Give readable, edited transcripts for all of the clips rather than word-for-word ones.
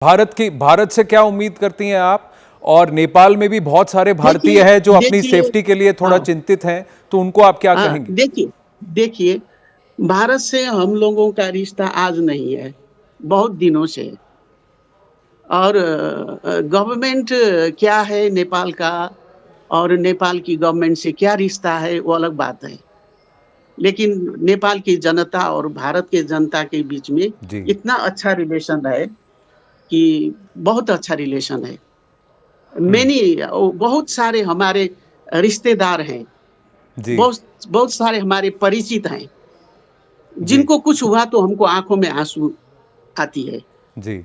भारत से क्या उम्मीद करती हैं आप? और नेपाल में भी बहुत सारे भारतीय देखिए हैं जो अपनी देखिए सेफ्टी के लिए थोड़ा हाँ चिंतित हैं, तो उनको आप क्या हाँ कहेंगी? देखिए देखिए भारत से हम लोगों का रिश्ता आज नहीं है, बहुत दिनों से है। और गवर्नमेंट क्या है नेपाल का और नेपाल की गवर्नमेंट से क्या रिश्ता है वो अलग बात है। लेकिन नेपाल की जनता और भारत के जनता के बीच में जी, इतना अच्छा रिलेशन है कि बहुत अच्छा रिलेशन है। हुँ, बहुत सारे हमारे रिश्तेदार हैं, जी, बहुत बहुत सारे हमारे परिचित हैं, जी, जिनको कुछ हुआ तो हमको आँखों में आँसू आती है। जी,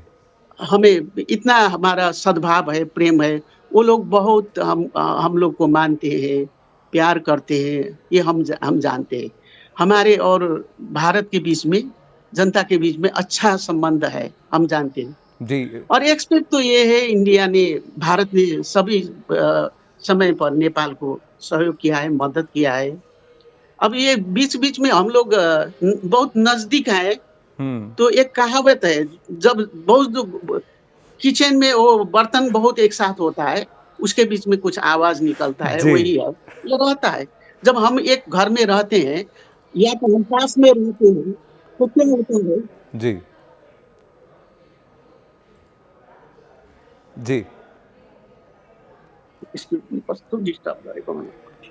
हमें इतना हमारा सद्भाव है, प्रेम है, वो लोग बहुत हम लोग को मानते हैं, प्यार करते हैं, ये हम जानते हैं। हमारे और भारत के बीच में, जनता के बीच में अच्छा संबंध है, हम जानते हैं। जी, और एक्सपेक्ट तो ये है भारत ने सभी समय पर नेपाल को सहयोग किया है, मदद किया है। अब ये बीच-बीच में हम लोग बहुत नज़दीक हैं, हुँ, तो एक कहावत है, जब बहुत जो किचन में वो बर्तन बहुत एक साथ होता है, उसके बीच में कुछ आवाज़ निकलता है, जी, वही है, ये रहता है। जब हम एक घर में रहते हैं, या तो हम पास में रहते हैं, तो क्या होता है। जी, जी, इसकी वस्तु डिस्टर्ब गरेको मलाई।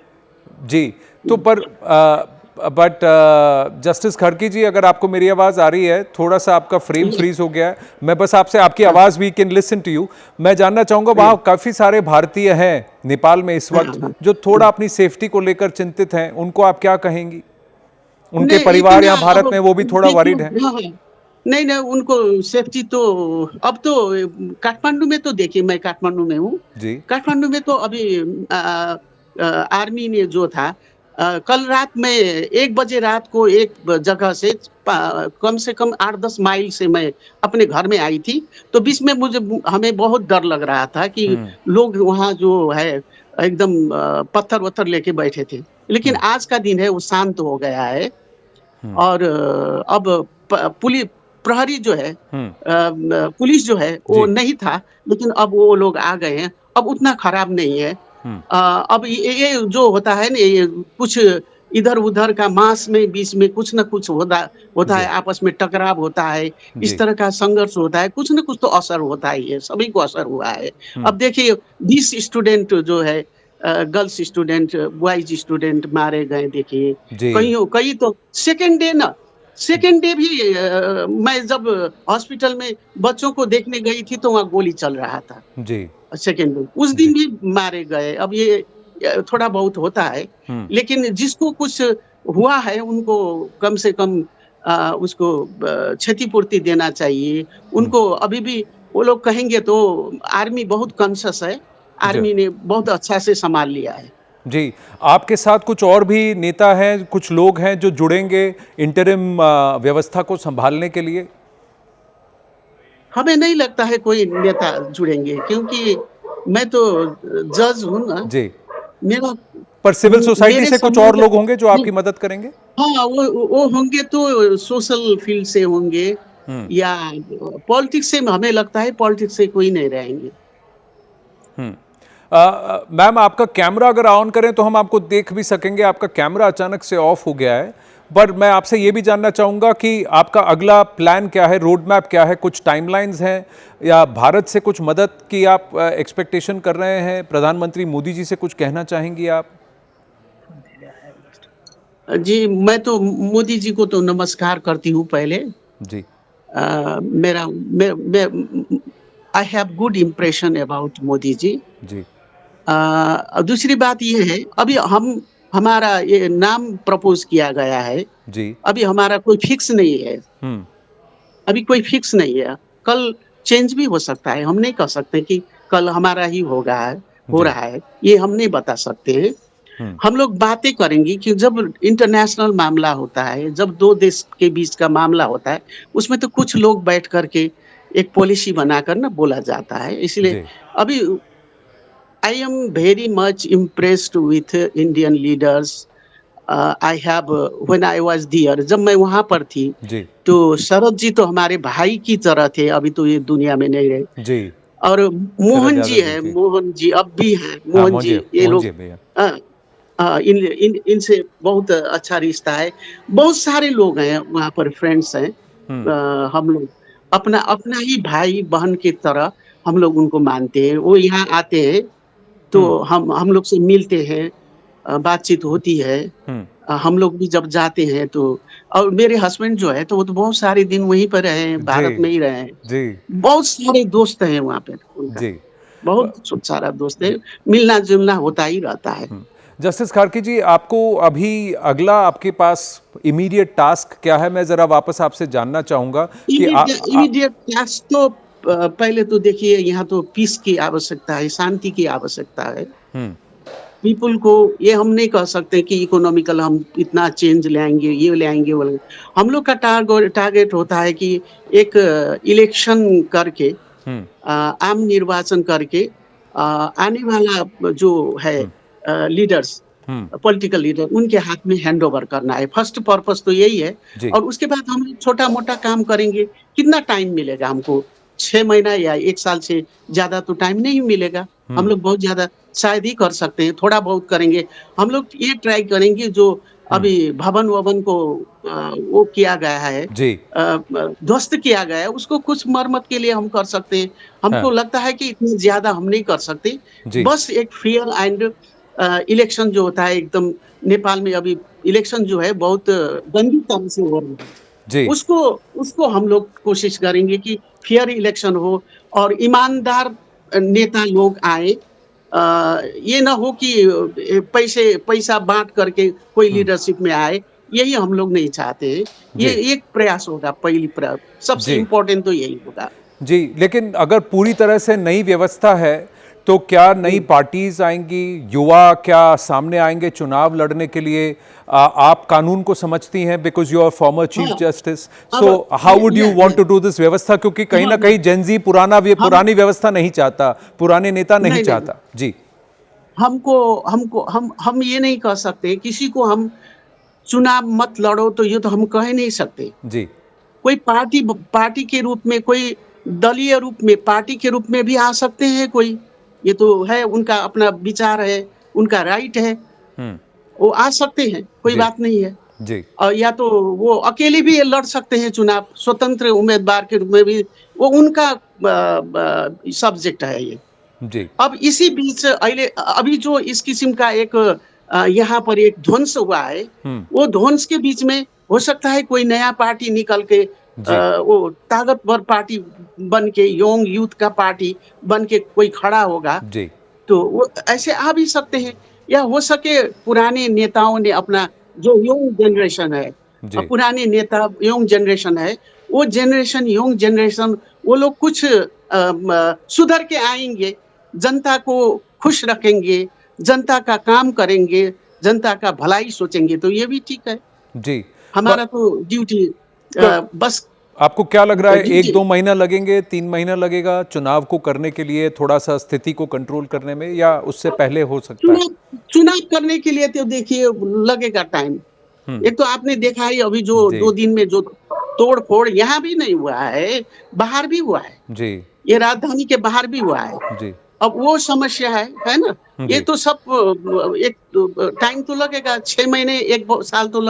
जी। तो पर बट जस्टिस खड़की जी, अगर आपको मेरी आवाज़ आ रही है, थोड़ा-सा आपका फ्रेम ये फ्रीज़ हो गया है। मैं बस आपसे आपकी हाँ, आवाज़ we can listen to you. मैं जानना चाहूँगा, हाँ, वहाँ काफ़ी सारे भारतीय हैं नेपाल में इस हाँ, वक़्त, हाँ, जो थोड़ा हुँ। अपनी सेफ्टी को लेकर चिंतित हैं, उनको आप क्या कहेंगी? उनके नहीं परिवार इतना यहाँ भारत अब में वो भी थोड़ा देखिए वरीड हैं। हाँ, हाँ। नहीं, नहीं उनको सेफ्टी तो अब तो काठमांडू में तो देखिए मैं काठमांडू में हूँ। जी, काठमांडू में तो अभी आर्मी ने जो था कल रात में 1 बजे रात को एक जगह से कम से कम 8-10 माइल से मैं अपने घर में आई थी। तो बीच में हमें बहुत डर लग रहा था कि हुँ, लोग वहाँ जो है एकदम पत्थर-वत्थर लेके बैठे थे। लेकिन हुँ, आज का दिन है वो शांत हो गया है। हुँ, और अब प्रहरी जो है हुँ, पुलिस जो है वो जी, नहीं था, लेकिन अब वो लोग आ गए हैं, अब उतना खराब नहीं है। हुँ, अब ये जो होता है ना ये कुछ इधर-उधर का मास में बीच में कुछ न कुछ होता होता है, जी, आपस में टकराव होता है, इस जी, तरह का संघर्ष होता है, कुछ न कुछ तो असर होता ही है, सभी को असर हुआ है। हुँ, अब देखिए 20 स्टूडेंट जो है गर्ल्स स्टूडेंट, बॉयज़ स्टूडेंट मारे गए देखिए। जी, कई तो सेकंड डे भी मैं जब हॉस्पिटल में बच्चों को देखने गई थी तो वहाँ गोली चल रहा था। जी, सेकंड डे उस दिन जी, भी मारे गए। अब ये थोड़ा बहुत होता है, हुँ, लेकिन जिसको कुछ हुआ है उनको कम से कम उसको क्षतिपूर्ति देना चाहिए। हुँ, उनको अभी भी वो लोग कहेंगे तो आर्मी बहुत कॉन्शियस है, जी। आर्मी ने बहुत अच्छा से सँभाल लिया है। जी, आपके साथ कुछ और भी नेता हैं, कुछ लोग हैं जो जुड़ेंगे इंटरिम व्यवस्था को सँभालने के लिए? हमें नहीं लगता है कोई नेता जुड़ेंगे क्योंकि मैं तो जज हूँ ना, जी, मेरा पर सिविल सोसाइटी मेरे से कुछ और संबंध लोग होंगे जो नहीं। आपकी मदद करेंगे? हाँ, वो होंगे तो सोशल फील्ड से होंगे हुँ, या पॉलिटिक्स से हमें लगता है पॉलिटिक्स से कोई नहीं रहेंगे। हुँ। मैम, आपका कैमरा अगर ऑन करें तो हम आपको देख भी सकेंगे, आपका कैमरा अचानक से ऑफ हो गया है। पर मैं आपसे ये भी जानना चाहूँगा कि आपका अगला प्लान क्या है, रोड मैप क्या है, कुछ टाइमलाइन्स हैं या भारत से कुछ मदद की आप एक्सपेक्टेशन कर रहे हैं? प्रधानमंत्री मोदी जी से कुछ कहना चाहेंगी आप? जी, मैं तो मोदी जी को तो नमस्कार करती हूँ पहले। जी, मेरा मैं I have good impression about Modi ji. जी, दूसरी बात ये है, अभी हमारा ये नाम प्रपोज़ किया गया है, जी, अभी हमारा कोई फिक्स नहीं है। हुँ, अभी कोई फिक्स नहीं है। कल चेंज भी हो सकता है। हम नहीं कह सकते कि कल हमारा ही हो जी, रहा है, ये हम नहीं बता सकते हैं। हुँ, हम लोग बातें करेंगे कि जब इंटरनेशनल मामला होता है, जब 2 देश के बीच का मामला होता है, उसमें तो कुछ लोग बैठ कर के एक पॉलिसी बनाकर ना बोला जाता है। इसलिए जी, अभी I am very much impressed with Indian leaders I have when I was there, जब मैं वहाँ पर थी, जी तो शरद जी तो हमारे भाई की तरह थे, अभी तो ये दुनिया में नहीं रहे। जी। और शरद मोहन जी यादव जी हैं, जी। मोहन जी अब भी हैं, हाँ, मोहन जी, ये मोहन लोग जी भैया। अ इन इन इनसे बहुत अच्छा रिश्ता है। बहुत सारे लोग हैं वहाँ पर, फ्रेंड्स हैं। हम्म हम लोग अपना अपना ही भाई-बहन की तरह हम लोग उनको मानते हैं। वो यहाँ आते हैं, तो हम्म हम लोग से मिलते हैं, बातचीत होती है। हम्म। हम लोग भी जब जाते हैं तो, और मेरे हस्बैंड जो है तो वो तो बहुत सारे दिन वहीं पर रहे हैं, जी भारत में ही रहे हैं। जी बहुत सारे दोस्त हैं वहाँ पे उनका, जी। बहुत सारा दोस्त है, जी। मिलना-जुलना होता ही रहता है। जस्टिस खार्की जी, आपको अभी अगला आपके पास इमीडिएट टास्क क्या है? मैं जरा वापस आपसे जानना चाहूंगा कि इमीडिएट टास्क तो पहले तो देखिए, यहाँ तो पीस की आवश्यकता है, शांति की आवश्यकता है। हम्म पीपल को ये हम नहीं कह सकते कि इकोनॉमिकल हम इतना चेंज लाएँगे, ये लाएँगे, वो लाएँगे। हम लोग का टारगेट होता है कि एक इलेक्शन करके, हम्म आम निर्वाचन करके, आने वाला जो है हम्म लीडर्स, हम्म। पॉलिटिकल लीडर, उनके हाथ में हैंडओवर करना है। फर्स्ट पर्पस तो यही है। जी और उसके बाद हम लोग छोटा-मोटा काम करेंगे। कितना टाइम मिलेगा हमको? 6 महीना या 1 साल से ज़्यादा तो टाइम नहीं मिलेगा। हम हम्म लोग बहुत ज़्यादा शायद ही कर सकते हैं, थोड़ा बहुत करेंगे। हम लोग ये ट्राई करेंगे जो हम्म। अभी भवन-ववन को वो किया गया है, जी ध्वस्त किया गया है, उसको कुछ मरम्मत के लिए हम कर सकते हैं। हमको हाँ लगता है कि इतनी ज़्यादा हम नहीं कर सकते। जी बस एक फेयर एंड इलेक्शन जो होता है एकदम, नेपाल में अभी इलेक्शन जो है बहुत गंदी तरह से हो रहा है। जी उसको उसको हम लोग कोशिश करेंगे कि फेयर इलेक्शन हो और ईमानदार नेता लोग आए। ये ना हो कि पैसा बाँट करके कोई हम्म लीडरशिप में आए, यही हम लोग नहीं चाहते हैं। ये जी एक प्रयास होगा, पहली सबसे जी इम्पोर्टेंट तो यही होगा। जी। लेकिन अगर पूरी तरह से नई व्यवस्था है तो क्या नई हुँ। पार्टीज आएंगी? युवा क्या सामने आएंगे चुनाव लड़ने के लिए? आप कानून को समझती हैं, because you are former chief हाँ, जस्टिस, अब so how would you want ये टू डू दिस व्यवस्था? क्योंकि कहीं हाँ, ना कहीं जेनजी हम पुरानी व्यवस्था नहीं चाहता, पुराने नेता नहीं नहीं, नहीं। चाहता। जी हमको हमको हम ये नहीं कह सकते, किसी को हम चुनाव मत लड़ो, तो ये तो हम कह नहीं सकते। जी कोई पार्टी के रूप में, कोई दलीय रूप में, पार्टी के रूप में भी आ सकते हैं कोई। ये तो है, उनका अपना विचार है, उनका राइट है, हम्म वो आ सकते हैं, कोई जी बात नहीं है। जी और या तो वो अकेले भी ये लड़ सकते हैं चुनाव, स्वतंत्र उम्मीदवार के रूप में भी, वो उनका सब्जेक्ट है ये। जी अब इसी बीच अभी जो इस किस्म का एक यहाँ पर एक ध्वंस हुआ है, हम्म वो ध्वंस के बीच में हो सकता है कोई नया पार्टी निकल के, जी वो ताकतवर पार्टी बन के, यंग यूथ का पार्टी बन के कोई खड़ा होगा, जी तो वो ऐसे आ भी सकते हैं। या हो सके पुराने नेताओं ने अपना, जो यंग जनरेशन है, जी पुराने नेता यंग जनरेशन है, वो जनरेशन, यंग जनरेशन, वो लोग कुछ सुधर के आएँगे, जनता को खुश रखेंगे, जनता का काम करेंगे, जनता का भलाई सोचेंगे, तो ये भी ठीक है। जी। हमारा तो ड्यूटी क- बस आपको क्या लग रहा है, एक ड्यूटी दो महीना लगेंगे, 3 महीना लगेगा चुनाव को करने के लिए, थोड़ा सा स्थिति को कंट्रोल करने में, या उससे पहले हो सकता है? चुनाव करने के लिए तो देखिए लगेगा टाइम। हम्म एक तो आपने देखा ही अभी जो जी 2 दिन में जो तोड़-फोड़ यहाँ भी नहीं हुआ है, बाहर भी हुआ है। जी ये राजधानी के बाहर भी हुआ है। जी अब वो समस्या है ना? ये जी तो सब एक टाइम तो लगेगा, 6 महीने, 1 साल तो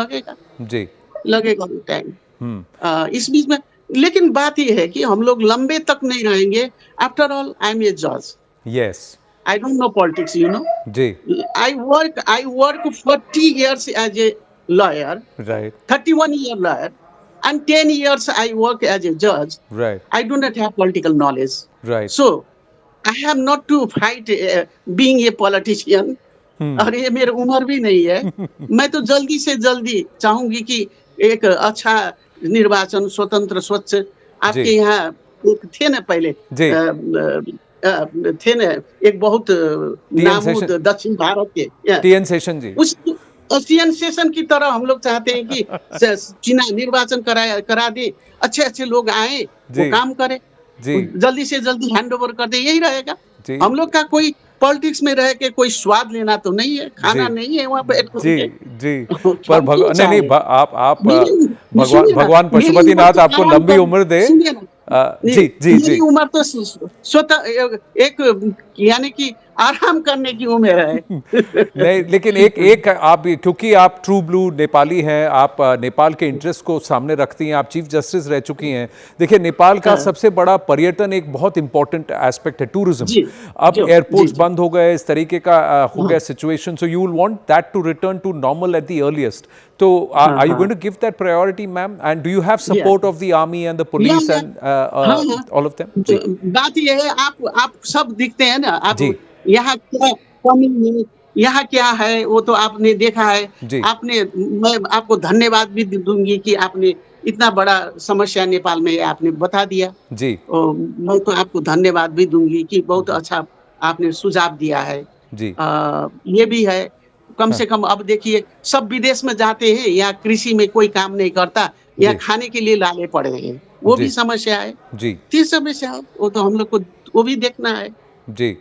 जी लगेगा टाइम। हम्म इस बीच में लेकिन बात ये है कि हम लोग लंबे तक नहीं रहेंगे। After all I am a जज। Yes I don't know politics, you know. जी I work 40 years as a lawyer, right 31 year lawyer, and 10 years I work as a judge. Right I do not have political knowledge. Right So I have not to fight being a politician. और ये मेरी उम्र भी नहीं है। मैं तो जल्दी से जल्दी चाहूँगी कि एक अच्छा निर्वाचन, स्वतंत्र, स्वच्छ, जी आपके यहाँ एक थे ना पहले, जी थे ना एक बहुत टीएन नामूद सेशन, दक्षिण भारत के, टीएन सेशन जी। उस एशियन सेशन की तरह हम लोग चाहते हैं कि चुनाव निर्वाचन करा दे, अच्छे-अच्छे लोग आए, वो जी काम करें, जी जल्दी से जल्दी हैंडओवर कर दे, यही रहेगा। जी हम लोग का कोई पॉलिटिक्स में रह के कोई स्वाद लेना तो नहीं है, खाना जी नहीं है वहाँ बैठ जी करके। जी। पर हम क्यों नहीं नहीं चाहें? आप सुनिए ना, भगवान मेरी उम्र पशुपतिनाथ तो आपको आराम लंबी कर, उम्र दे। सुनिए ना, जी जी मेरी जी। उम्र तो स्वतः एक यानी कि आराम करने की उम्र है। नहीं लेकिन एक एक आप, क्योंकि आप ट्रू ब्लू नेपाली हैं, आप नेपाल के इंटरेस्ट को सामने रखती हैं, आप चीफ जस्टिस रह चुकी हैं। देखिए नेपाल का हाँ, सबसे बड़ा पर्यटन एक बहुत इंपॉर्टेंट एस्पेक्ट है, टूरिज्म। जी, अब जी, एयरपोर्ट्स जी। बंद हो गए, इस तरीके का हो हाँ, गया situation, so you will want that to return to normal at the earliest. तो हाँ, आर यू हाँ। Going to give that priority ma'am, and do you have या support of the army and the या police या and हाँ, हाँ। All of them? तो जी बात ये है, आप सब दिखते हैं ना, आप जी यहाँ क्या कमी है, यहाँ क्या है, वो तो आपने देखा है। जी आपने मैं आपको धन्यवाद भी दूँगी कि आपने इतना बड़ा समस्या नेपाल में आपने बता दिया। जी मैं तो आपको धन्यवाद भी दूँगी कि बहुत अच्छा आपने सुझाव दिया है। जी। ये भी है, कम हाँ से कम अब देखिए सब विदेश में जाते हैं, यहाँ कृषि में कोई काम नहीं करता, यहाँ जी खाने के लिए लाले पड़े हैं, वो जी भी समस्या है। जी ये समस्या है, वो तो हम लोग को वो भी देखना है। जी।